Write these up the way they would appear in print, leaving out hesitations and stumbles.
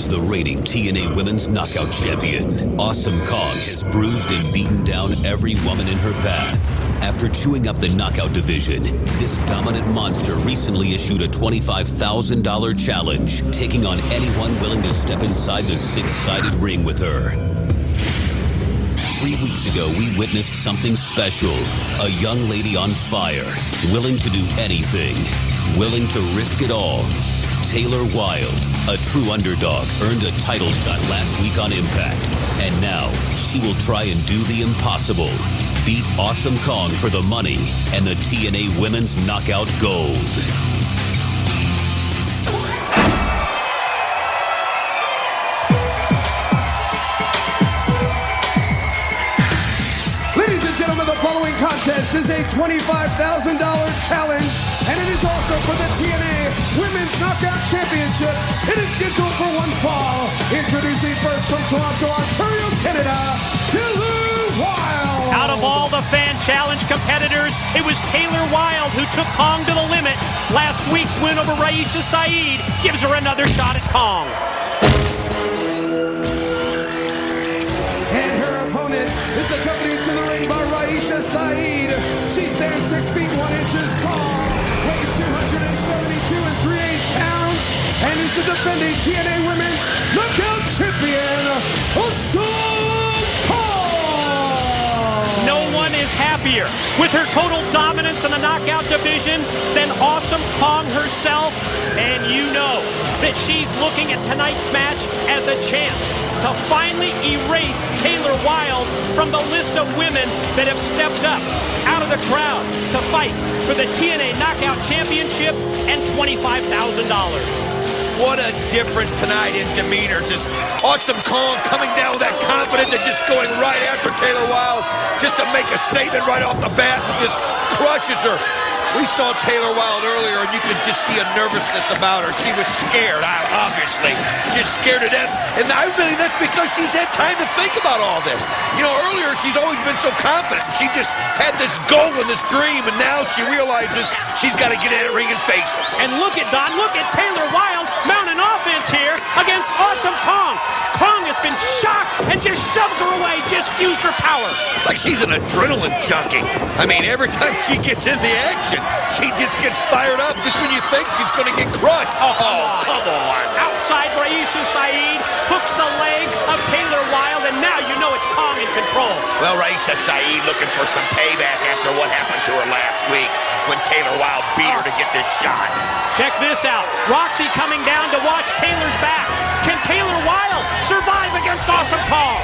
is the reigning TNA Women's Knockout Champion. Awesome Kong has bruised and beaten down every woman in her path. After chewing up the knockout division, this dominant monster recently issued a $25,000 challenge, taking on anyone willing to step inside the six-sided ring with her. 3 weeks ago, we witnessed something special. A young lady on fire, willing to do anything, willing to risk it all. Taylor Wilde, a true underdog, earned a title shot last week on Impact. And now, she will try and do the impossible. Beat Awesome Kong for the money and the TNA Women's Knockout Gold. Ladies and gentlemen, the following contest is a $25,000 challenge, and it is also for the TNA Women's Knockout Championship. It is scheduled for one fall. Introducing first from Toronto, Ontario, Canada, Taylor Wilde. Out of all the fan challenge competitors, it was Taylor Wilde who took Kong to the limit. Last week's win over Raisha Saeed gives her another shot at Kong. And her opponent is accompanied to the ring by Raisha Saeed. She stands 6 feet 1 inches tall, weighs 272 3/8 pounds, and is the defending TNA Women's Knockout Champion, Awesome Kong. No one is happier with her total dominance in the knockout division than Awesome Kong herself. And you know that she's looking at tonight's match as a chance to finally erase Taylor Wilde from the list of women that have stepped up out of the crowd to fight for the TNA Knockout Championship and $25,000. What a difference tonight in demeanors. This Awesome Kong coming down with that confidence and just going right after Taylor Wilde just to make a statement right off the bat and just crushes her. We saw Taylor Wilde earlier, and you could just see a nervousness about her. She was scared, obviously. Just scared to death. And I really, that's because she's had time to think about all this. You know, earlier, she's always been so confident. She just had this goal and this dream, and now she realizes she's got to get in that ring and face him. And look at Taylor Wilde mounting offense here against Awesome Kong. Kong has been shocked and just shoves her away, just used her power. It's like she's an adrenaline junkie. I mean, every time she gets in the action, she just gets fired up just when you think she's going to get crushed. Oh, come on. Outside Raisha Saeed hooks the leg of Taylor Wilde, and now you know it's Kong in control. Well, Raisha Saeed looking for some payback after what happened to her last week when Taylor Wilde beat her to get this shot. Check this out. Roxy coming down to watch Taylor's back. Can Taylor Wilde survive against Awesome Kong?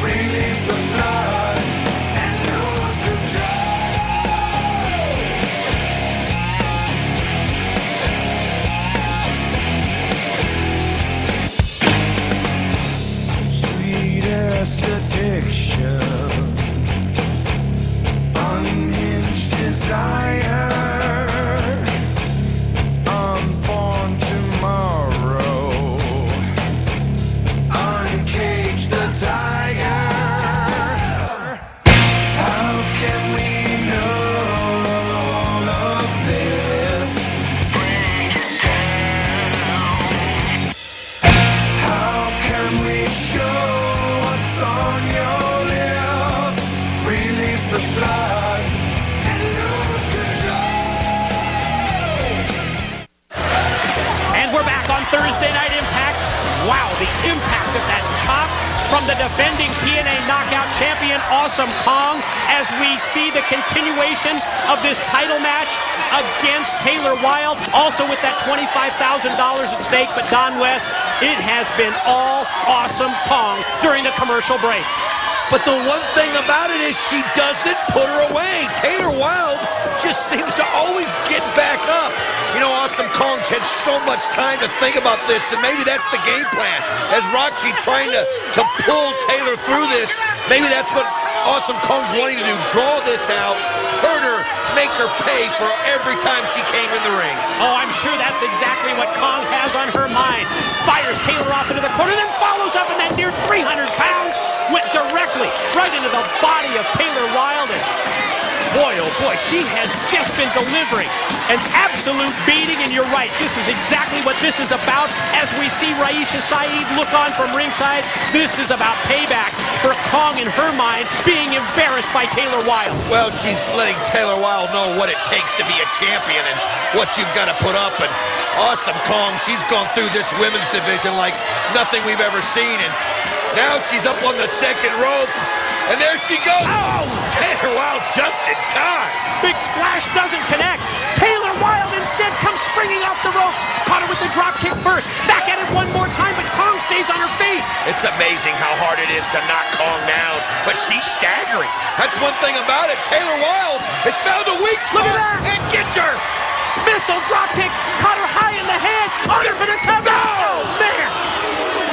Release the flood and lose the defending TNA Knockout Champion, Awesome Kong, as we see the continuation of this title match against Taylor Wilde, also with that $25,000 at stake. But Don West, it has been all Awesome Kong during the commercial break. But the one thing about it is she doesn't put her away. Taylor Wilde just seems to always get back up. You know, Awesome Kong's had so much time to think about this, and maybe that's the game plan. As Roxy trying to pull Taylor through this, maybe that's what Awesome Kong's wanting to do. Draw this out, hurt her, make her pay for every time she came in the ring. Oh, I'm sure that's exactly what Kong has on her mind. Fires Taylor off into the corner, then follows up, and that near 300 pounds went directly right into the body of Taylor Wilde. And boy, oh boy, she has just been delivering an absolute beating, and you're right, this is exactly what this is about. As we see Raisha Saeed look on from ringside, this is about payback for Kong in her mind, being embarrassed by Taylor Wilde. Well, she's letting Taylor Wilde know what it takes to be a champion and what you've got to put up. And Awesome Kong, she's gone through this women's division like nothing we've ever seen. And now she's up on the second rope. And there she goes. Oh, Taylor Wilde just in time. Big splash doesn't connect. Taylor Wilde instead comes springing off the ropes. Caught her with the drop kick first. Back at it one more time, but Kong stays on her feet. It's amazing how hard it is to knock Kong down, but she's staggering. That's one thing about it. Taylor Wilde has found a weak spot. Look at that. And gets her. Missile drop kick. Caught her high in the head. Under for the cover. No! Oh, man.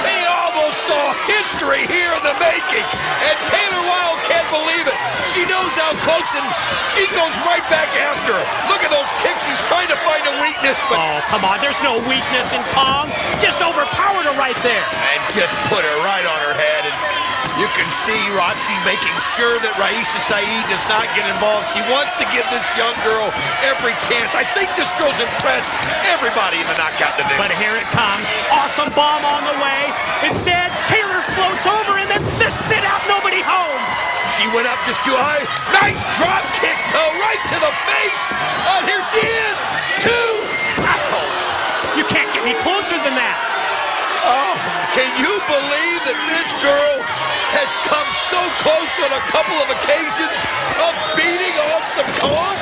We almost saw history here in the making. And Taylor Wilde can't believe it. She knows how close, and she goes right back after her. Look at those kicks. She's trying to find a weakness, but... Oh, come on. There's no weakness in Kong. Just overpowered her right there. And just put her right on her head. And you can see Roxy making sure that Raisha Saeed does not get involved. She wants to give this young girl every chance. I think this girl's impressed everybody in the knockout division. But here it comes. Awesome bomb on the way. Instead, Taylor floats over, and then the sit out, nobody home. She went up just too high. Nice drop kick, though, right to the face. And here she is. Two. Oh, you can't get any closer than that. Oh, can you believe that this girl has come so close on a couple of occasions of beating Awesome Kong?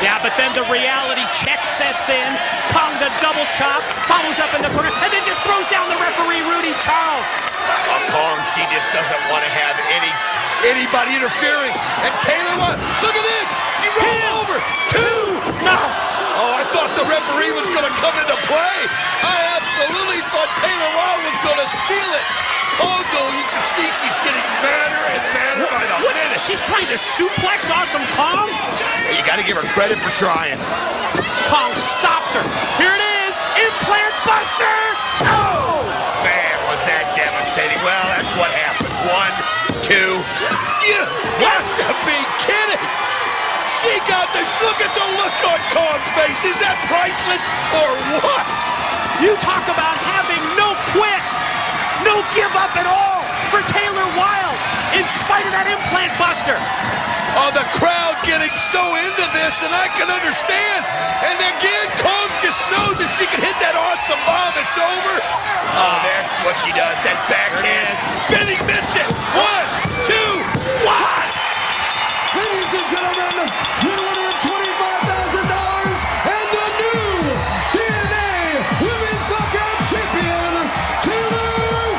Yeah, but then the reality check sets in. Kong the double chop, follows up in the corner, and then just throws down the referee, Rudy Charles. Kong, she just doesn't want to have anybody interfering. And Taylor, what? Look at this. She rolled over. Two. No. Oh, I thought the referee was going to come into play. I absolutely thought Taylor Wilde was going to steal it. Kong, though, you can see she's getting madder and madder by the minute. She's trying to suplex Awesome Kong? You got to give her credit for trying. Kong stops her. Here it is. Implant Buster. Oh! Man, was that devastating. Well, that's what happens. One, two. You got to be kidding. She got this. Look at the look on Kong's face. Is that priceless or what? You talk about having no quit, no give up at all for Taylor Wilde in spite of that implant buster. Oh, the crowd getting so into this, and I can understand. And again, Kong just knows if she can hit that awesome bomb, it's over. Oh, that's what she does. That backhand spinning, missed it. One, two, what? Ladies and gentlemen, your winner of $25,000 and the new TNA Women's Knockout Champion, Taylor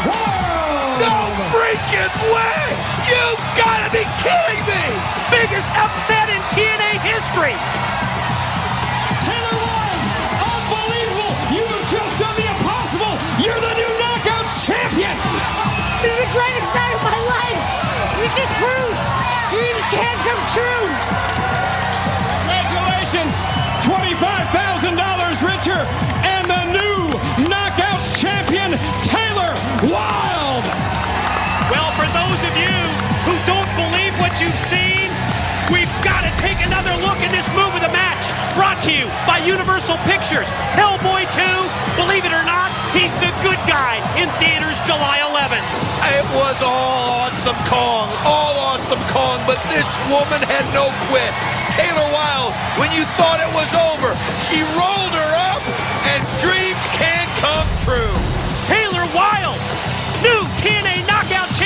Wilde. No freaking way! You've got to be kidding me! Biggest upset in TNA history. Taylor Wilde, unbelievable! You have just done the impossible! You're the new Knockout Champion! This is the greatest night of my life! This just proves dreams can come true! Congratulations! $25,000 richer and the new Knockouts Champion, Taylor Wilde! Well, for those of you who don't believe what you've seen, we've got to take another look at this move of the match. Brought to you by Universal Pictures. Hellboy 2, believe it or not, he's the good guy in theaters July 11th. It was all Awesome Kong, but this woman had no quit. Taylor Wilde, when you thought it was over, she rolled her up, and dreams can come true. Taylor Wilde, new TNA Knockout Champion.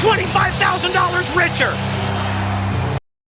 $25,000 richer.